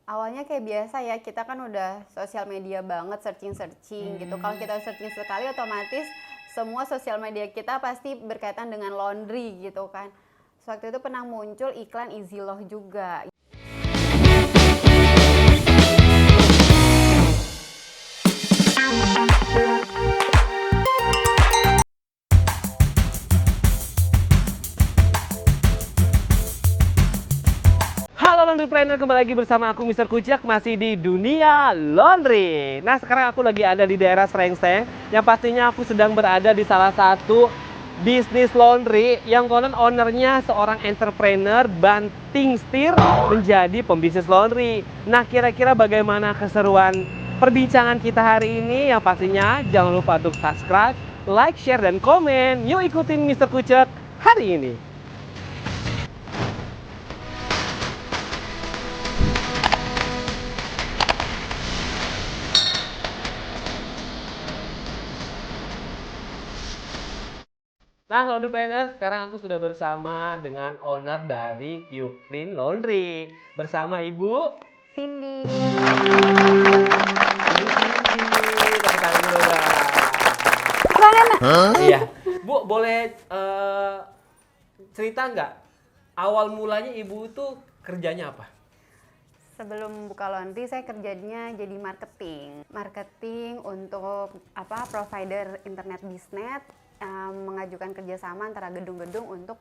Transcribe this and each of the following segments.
Awalnya kayak biasa ya, kita kan udah sosial media banget, searching-searching gitu. Kalau kita searching sekali otomatis semua sosial media kita pasti berkaitan dengan laundry gitu kan. Waktu itu pernah muncul iklan Easy Loh juga. Halo Laundrypreneur, kembali lagi bersama aku Mr. Kucak, masih di dunia laundry. Nah, sekarang aku lagi ada di daerah Srengseng, yang pastinya aku sedang berada di salah satu bisnis laundry yang konon ownernya seorang entrepreneur banting setir menjadi pembisnis laundry. Nah, kira-kira bagaimana keseruan perbincangan kita hari ini? Yang pastinya jangan lupa untuk subscribe, like, share, dan komen. Yuk ikutin Mr. Kucak hari ini. Nah, Laundrypreneur, sekarang aku sudah bersama dengan owner dari Q Clean Laundry. Bersama Ibu Cindy. Tepuk tangan dulu, Bang. Tangan. Iya. Bu, boleh cerita nggak? Awal mulanya Ibu itu kerjanya apa? Sebelum buka laundry saya kerjanya jadi marketing. Marketing untuk provider internet bisnet, mengajukan kerjasama antara gedung-gedung untuk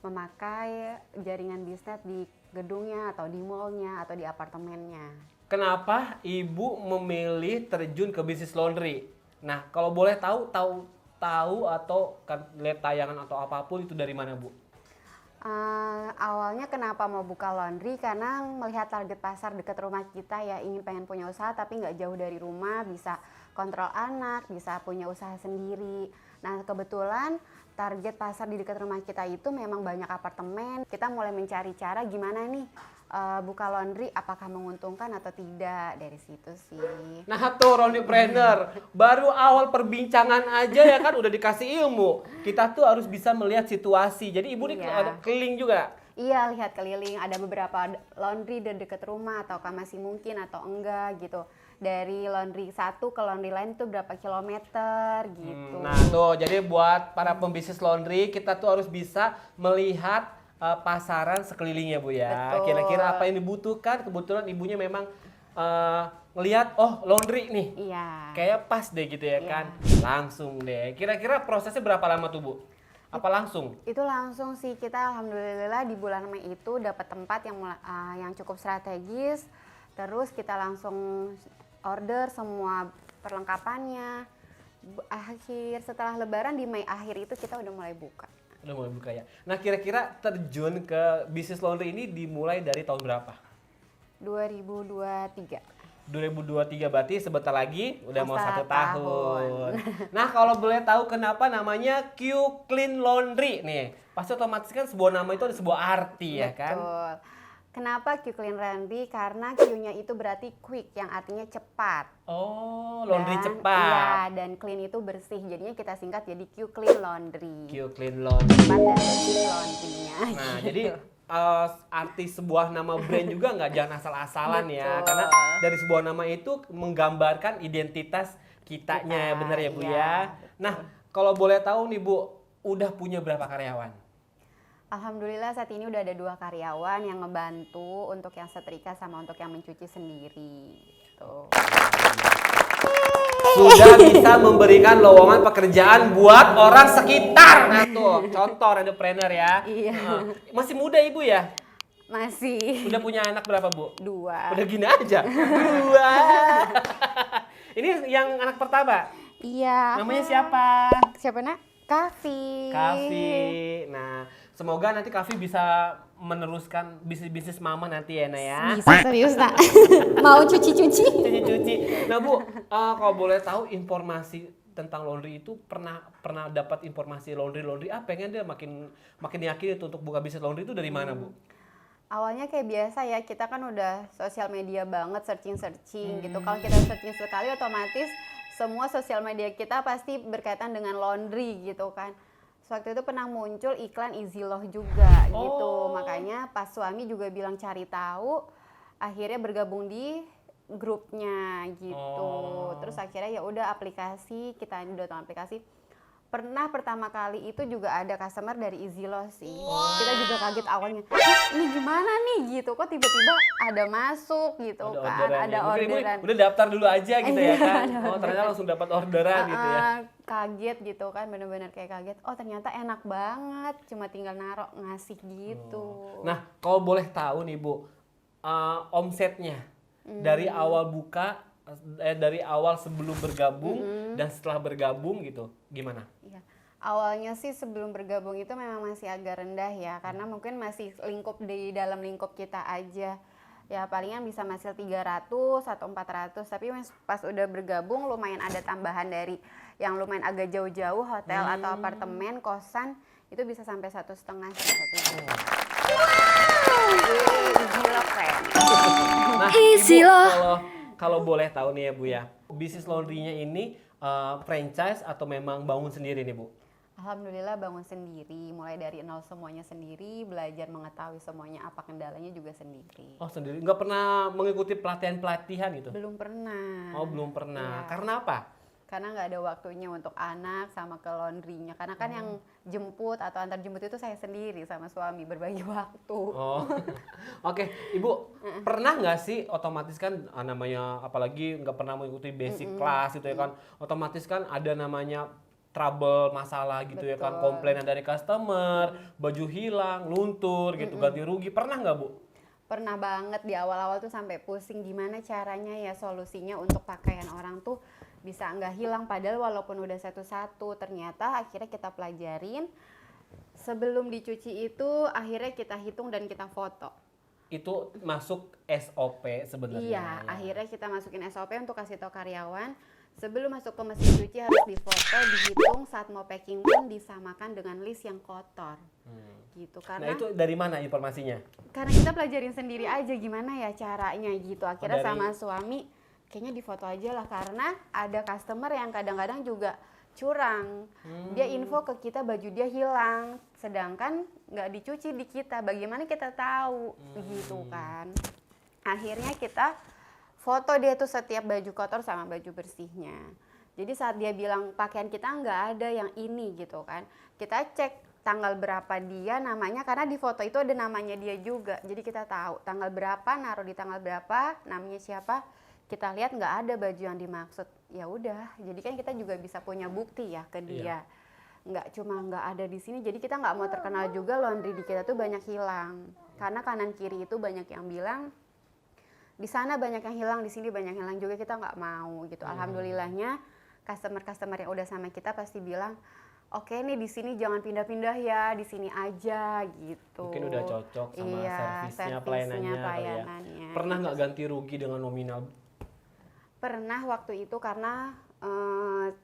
memakai jaringan bisnet di gedungnya atau di mallnya atau di apartemennya. Kenapa Ibu memilih terjun ke bisnis laundry? Nah, kalau boleh tahu atau lihat tayangan atau apapun itu dari mana, Bu? Awalnya kenapa mau buka laundry, karena melihat target pasar dekat rumah kita ya, pengen punya usaha tapi nggak jauh dari rumah, bisa kontrol anak, bisa punya usaha sendiri. Nah, kebetulan target pasar di dekat rumah kita itu memang banyak apartemen. Kita mulai mencari cara gimana nih buka laundry, apakah menguntungkan atau tidak, dari situ sih. Nah tuh Laundrypreneur, baru awal perbincangan aja ya kan udah dikasih ilmu. Kita tuh harus bisa melihat situasi. Jadi Ibu nih ada keliling juga? Iya, lihat keliling, ada beberapa laundry di dekat rumah ataukah masih mungkin atau enggak gitu. Dari laundry satu ke laundry lain tuh berapa kilometer gitu. Nah tuh, jadi buat para pembisnis laundry, kita tuh harus bisa melihat pasaran sekelilingnya, Bu ya. Betul. Kira-kira apa yang dibutuhkan, kebetulan ibunya memang ngelihat, oh laundry nih, Iya. kayak pas deh gitu ya Iya. kan. Langsung deh. Kira-kira prosesnya berapa lama tuh, Bu? Apa langsung? Itu langsung sih, kita alhamdulillah di bulan Mei itu dapat tempat yang cukup strategis. Terus kita langsung order semua perlengkapannya. Setelah Lebaran di Mei akhir itu kita udah mulai buka. Udah mulai buka ya. Nah kira-kira terjun ke bisnis laundry ini dimulai dari tahun berapa? 2023. 2023 berarti sebentar lagi udah mau 1 tahun. tahun. Nah kalau boleh tahu kenapa namanya Q Clean Laundry nih? Pasti otomatis kan sebuah nama itu ada sebuah arti ya kan? Betul. Kenapa Q Clean Laundry? Karena Q-nya itu berarti quick, yang artinya cepat. Oh, laundry Dan, cepat. Iya, dan clean itu bersih. Jadinya kita singkat jadi Q Clean Laundry. Q Clean Laundry. Cepat dan bersih laundrynya. Nah, gitu. jadi arti sebuah nama brand juga nggak jangan asal-asalan ya, Betul. karena dari sebuah nama itu menggambarkan identitas kitanya, bener ya Bu iya, ya. Nah, kalau boleh tahu nih Bu, udah punya berapa karyawan? Alhamdulillah saat ini udah ada 2 karyawan yang ngebantu untuk yang setrika sama untuk yang mencuci sendiri. Gitu. Sudah bisa memberikan lowongan pekerjaan buat orang sekitar. Nah tuh, contoh entrepreneur ya. Iya. Masih muda Ibu ya? Masih Udah punya anak berapa Bu? 2. Udah gini aja? 2. Ini yang anak pertama? Iya. Namanya siapa? Siapa nak? Kavi. Kavi. Nah, semoga nanti Kavi bisa meneruskan bisnis mama nanti ya, Nah ya. Bisa serius nak? Mau cuci-cuci? Cuci-cuci. Nah Bu, kalau boleh tahu informasi tentang laundry itu pernah dapat informasi laundry pengen dia makin yakin itu untuk buka bisnis laundry itu dari mana Bu? Awalnya kayak biasa ya, kita kan udah sosial media banget, searching-searching gitu. Kalau kita searching sekali otomatis semua sosial media kita pasti berkaitan dengan laundry gitu kan. Waktu itu pernah muncul iklan Easy Loh juga gitu. Makanya pas suami juga bilang cari tahu, akhirnya bergabung di grupnya gitu. Terus akhirnya ya udah aplikasi, kita download aplikasi. Pernah pertama kali itu juga ada customer dari Easy-Lo sih. Kita juga kaget awalnya. Ini gimana nih gitu? Kok tiba-tiba ada masuk gitu kan? Ada Mungkin orderan. udah daftar dulu aja gitu ya kan. Ada Ternyata langsung dapat orderan gitu ya. Kaget gitu kan, bener-bener kayak kaget. Oh ternyata enak banget, cuma tinggal narok ngasih gitu. Nah, kalau boleh tahu nih Bu, omsetnya dari awal buka, dari awal sebelum bergabung dan setelah bergabung gitu, gimana? Iya. Awalnya sih sebelum bergabung itu memang masih agak rendah ya, karena mungkin masih lingkup di dalam lingkup kita aja. Ya palingan bisa hasil 300 atau 400, tapi pas udah bergabung lumayan ada tambahan dari yang lumayan agak jauh-jauh, hotel atau apartemen, kosan, itu bisa sampai 1,5 sih. Gila keren. Nah, Ibu kalau boleh tahu nih ya Bu ya, bisnis laundry-nya ini franchise atau memang bangun sendiri nih Bu? Alhamdulillah bangun sendiri, mulai dari nol semuanya sendiri, belajar mengetahui semuanya apa kendalanya juga sendiri. Oh sendiri, nggak pernah mengikuti pelatihan gitu? Belum pernah. Oh belum pernah, Iya. karena apa? Karena nggak ada waktunya untuk anak sama ke laundry-nya. Karena kan yang jemput atau antar jemput itu saya sendiri sama suami, berbagi waktu. Oh, oke. Ibu pernah nggak sih otomatis kan namanya apalagi nggak pernah mengikuti basic class gitu ya kan, otomatis kan ada namanya trouble masalah gitu ya kan, Betul. komplainan dari customer, baju hilang, luntur gitu, ganti rugi, pernah nggak Bu? Pernah banget di awal-awal tuh sampai pusing gimana caranya ya solusinya untuk pakaian orang tuh bisa nggak hilang, padahal walaupun udah satu-satu ternyata akhirnya kita pelajarin sebelum dicuci itu akhirnya kita hitung dan kita foto. Itu masuk SOP sebenarnya. Iya, ya. akhirnya kita masukin SOP untuk kasih tahu karyawan sebelum masuk ke mesin cuci harus difoto, dihitung, saat mau packing pun disamakan dengan list yang kotor. Gitu Nah karena itu dari mana informasinya? karena kita pelajarin sendiri aja gimana ya caranya gitu. Akhirnya dari- sama suami kayaknya difoto aja lah, karena ada customer yang kadang-kadang juga curang. Dia info ke kita baju dia hilang, sedangkan nggak dicuci di kita. Bagaimana kita tahu gitu kan? Akhirnya kita foto dia tuh setiap baju kotor sama baju bersihnya. Jadi saat dia bilang pakaian kita nggak ada yang ini gitu kan, kita cek tanggal berapa dia namanya, karena di foto itu ada namanya dia juga. Jadi kita tahu tanggal berapa, naruh di tanggal berapa, namanya siapa. Kita lihat nggak ada baju yang dimaksud, ya udah. Jadi kan kita juga bisa punya bukti ya ke dia. Nggak cuma nggak ada di sini, jadi kita nggak mau terkenal juga laundry di kita tuh banyak hilang. Karena kanan kiri itu banyak yang bilang di sana banyak yang hilang, di sini banyak yang hilang juga, kita nggak mau gitu. Alhamdulillahnya customer-customer yang udah sama kita pasti bilang, oke nih di sini jangan pindah-pindah ya, di sini aja gitu. Mungkin udah cocok sama servisnya, pelayanannya kali ya. Pernah nggak ganti rugi dengan nominal? Pernah waktu itu karena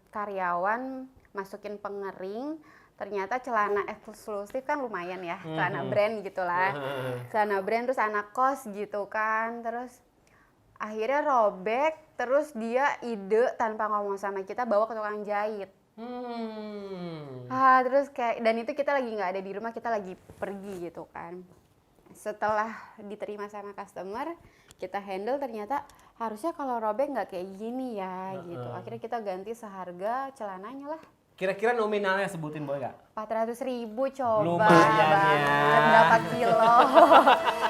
karyawan masukin pengering, ternyata celana eksklusif kan lumayan ya, celana brand gitulah. Celana brand terus anak kos gitu kan, terus akhirnya robek, terus dia ide tanpa ngomong sama kita bawa ke tukang jahit. Terus kayak, dan itu kita lagi nggak ada di rumah, kita lagi pergi gitu kan. Setelah diterima sama customer, kita handle, ternyata harusnya kalau robek nggak kayak gini ya gitu. Akhirnya kita ganti seharga celananya lah. Kira-kira nominalnya sebutin boleh nggak? 400.000 coba. Lumayan ya. Berapa kilo?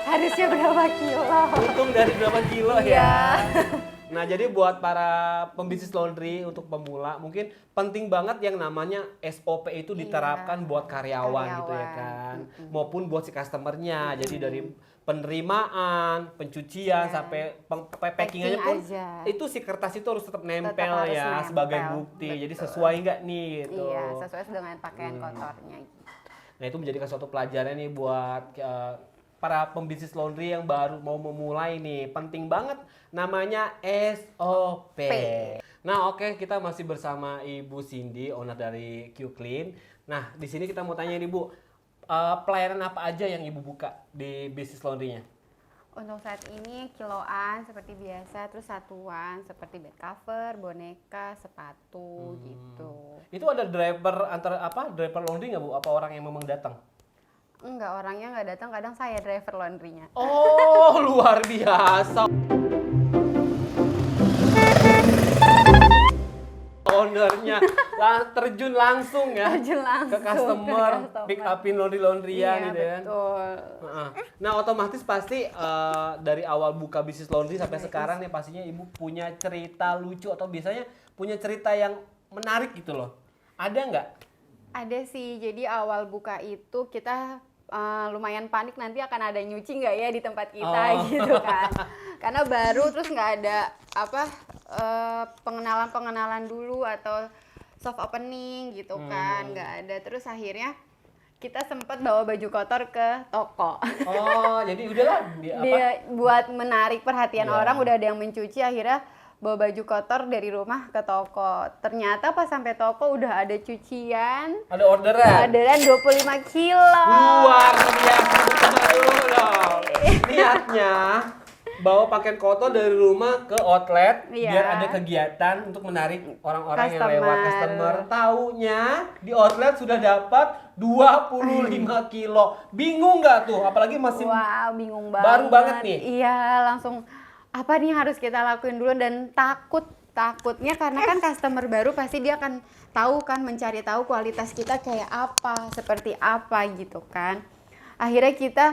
Harusnya berapa kilo? Untung dari berapa kilo Iya. ya? Nah jadi buat para pembisnis laundry untuk pemula mungkin penting banget yang namanya SOP itu diterapkan buat karyawan gitu ya kan, maupun buat si customernya. Jadi dari penerimaan, pencucian sampai packingannya pun aja. itu si kertas itu harus tetap nempel harus ya nempel. sebagai bukti. Jadi sesuai nggak nih gitu. Iya, sesuai dengan pakaian kotornya gitu. Nah itu menjadikan suatu pelajaran nih buat para pembisnis laundry yang baru mau memulai nih. Penting banget namanya SOP. Nah oke, kita masih bersama Ibu Cindy, owner dari Q-Clean. Nah di sini kita mau tanya nih Bu, pelayanan apa aja yang Ibu buka di bisnis laundry-nya? Untuk saat ini kiloan seperti biasa, terus satuan seperti bed cover, boneka, sepatu gitu. Itu ada driver driver laundry nggak Bu? Apa orang yang memang datang? Enggak, orangnya nggak datang, kadang saya driver laundrynya. Oh, luar biasa. Ownernya terjun langsung ya Terjun langsung ke customer, ke customer. pick upin laundryan Iya, gitu ya. betul. Nah, otomatis pasti dari awal buka bisnis laundry sampai sekarang nih pastinya Ibu punya cerita lucu atau biasanya punya cerita yang menarik gitu loh. Ada nggak? Ada sih, jadi awal buka itu kita lumayan panik nanti akan ada nyuci nggak ya di tempat kita gitu kan. Karena baru, terus nggak ada pengenalan dulu atau soft opening gitu kan, nggak ada. Terus akhirnya kita sempat bawa baju kotor ke toko. Oh, jadi udahlah Dia buat menarik perhatian Iya. orang, udah ada yang mencuci, akhirnya bawa baju kotor dari rumah ke toko. Ternyata pas sampai toko udah ada cucian. ada orderan. Orderan 25 kilo. Luar biasa dulu dong. Niatnya bawa pakaian kotor dari rumah ke outlet Iya. biar ada kegiatan untuk menarik orang-orang yang lewat Customer. customer. Taunya di outlet sudah dapat 25 kilo. Bingung nggak tuh? Apalagi masih Wow, bingung banget. baru banget nih. Iya, langsung apa nih harus kita lakuin dulu, dan takutnya karena kan customer baru pasti dia akan tahu kan, mencari tahu kualitas kita kayak apa, seperti apa gitu kan. Akhirnya kita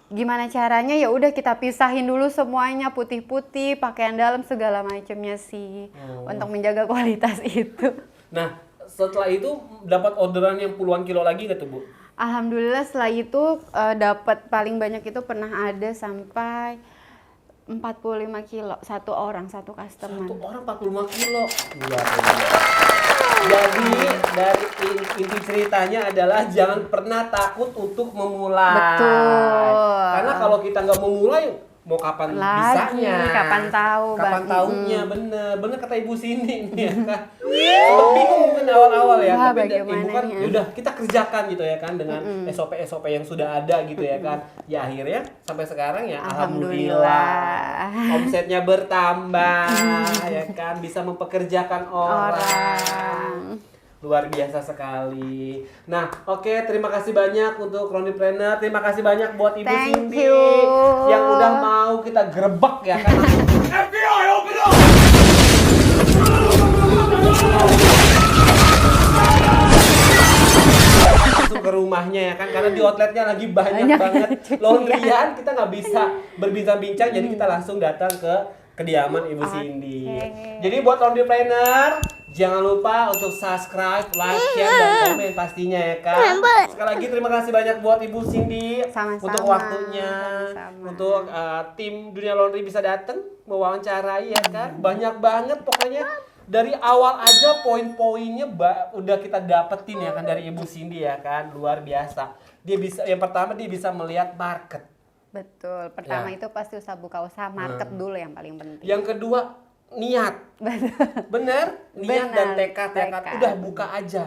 gimana caranya, ya udah kita pisahin dulu semuanya, putih-putih, pakaian dalam segala macamnya sih, untuk menjaga kualitas itu. Nah, setelah itu dapat orderan yang puluhan kilo lagi nggak tuh, Bu? Alhamdulillah setelah itu dapat paling banyak itu pernah ada sampai 45 kilo satu orang, satu customer. Satu orang 45 kilo. Luar biasa. Jadi dari inti ceritanya adalah jangan pernah takut untuk memulai. Betul. Karena kalau kita nggak memulai, mau kapan Lagi, bisanya? kapan tahu, Kapan Bang. tahunya, bener kata Ibu Sini nih ya kan. Sempat bingung mungkin awal-awal ya, Wah, tapi bagaimana Ibu kan nih ya? yaudah kita kerjakan gitu ya kan dengan SOP yang sudah ada gitu ya kan. Ya akhirnya sampai sekarang ya alhamdulillah omsetnya bertambah ya kan, bisa mempekerjakan orang. Luar biasa sekali. Nah, oke, terima kasih banyak untuk Laundrypreneur. Terima kasih banyak buat Ibu Thank Cindy you. yang udah mau kita gerebek ya kan. FBI, open up! Langsung ke rumahnya ya kan, karena di outletnya lagi banyak banget cucian. laundryan, kita nggak bisa berbincang-bincang, jadi kita langsung datang ke kediaman Ibu Cindy. Jadi buat Laundrypreneur, jangan lupa untuk subscribe, like, share, dan komen pastinya ya kan. Sekali lagi terima kasih banyak buat Ibu Cindy Sama-sama. untuk waktunya, Sama-sama. untuk tim Dunia Laundry bisa datang mewawancarai ya kan. Banyak banget pokoknya. Dari awal aja poin-poinnya udah kita dapetin ya kan dari Ibu Cindy ya kan, luar biasa. Dia bisa, yang pertama dia bisa melihat market. Betul. Pertama Ya. itu pasti buka usaha market dulu yang paling penting. Yang kedua niat, Betul. bener, niat Benar, dan tekad ya kan, tekad. udah buka aja.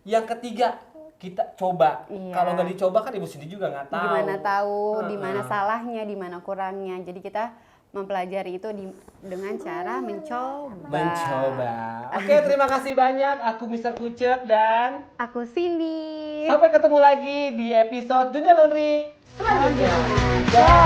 Yang ketiga kita coba. Iya. Kalau nggak dicoba kan Ibu Cindy juga nggak tahu. Gimana tahu di mana Heeh. salahnya, di mana kurangnya. Jadi kita mempelajari itu dengan cara Mencoba. Oke, terima kasih banyak. Aku Mr. Kucek dan Aku Cindy. sampai ketemu lagi di episode Dunia Laundry selanjutnya. Dah.